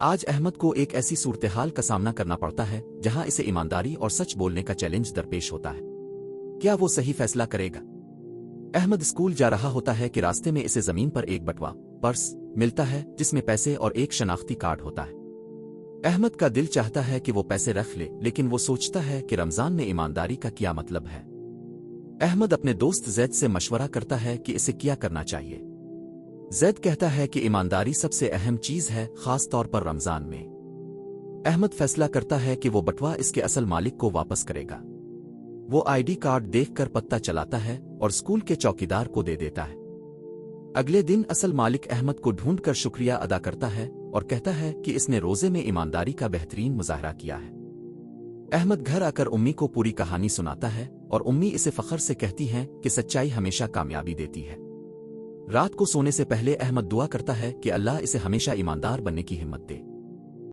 آج احمد کو ایک ایسی صورتحال کا سامنا کرنا پڑتا ہے جہاں اسے ایمانداری اور سچ بولنے کا چیلنج درپیش ہوتا ہے۔ کیا وہ صحیح فیصلہ کرے گا؟ احمد اسکول جا رہا ہوتا ہے کہ راستے میں اسے زمین پر ایک بٹوا پرس ملتا ہے جس میں پیسے اور ایک شناختی کارڈ ہوتا ہے۔ احمد کا دل چاہتا ہے کہ وہ پیسے رکھ لے، لیکن وہ سوچتا ہے کہ رمضان میں ایمانداری کا کیا مطلب ہے۔ احمد اپنے دوست زید سے مشورہ کرتا ہے کہ اسے کیا کرنا چاہیے۔ زید کہتا ہے کہ ایمانداری سب سے اہم چیز ہے، خاص طور پر رمضان میں۔ احمد فیصلہ کرتا ہے کہ وہ بٹوا اس کے اصل مالک کو واپس کرے گا۔ وہ آئی ڈی کارڈ دیکھ کر پتہ چلاتا ہے اور اسکول کے چوکیدار کو دے دیتا ہے۔ اگلے دن اصل مالک احمد کو ڈھونڈ کر شکریہ ادا کرتا ہے اور کہتا ہے کہ اس نے روزے میں ایمانداری کا بہترین مظاہرہ کیا ہے۔ احمد گھر آ کر امی کو پوری کہانی سناتا ہے اور امی اسے فخر سے کہتی ہیں کہ سچائی ہمیشہ کامیابی دیتی ہے۔ رات کو سونے سے پہلے احمد دعا کرتا ہے کہ اللہ اسے ہمیشہ ایماندار بننے کی ہمت دے۔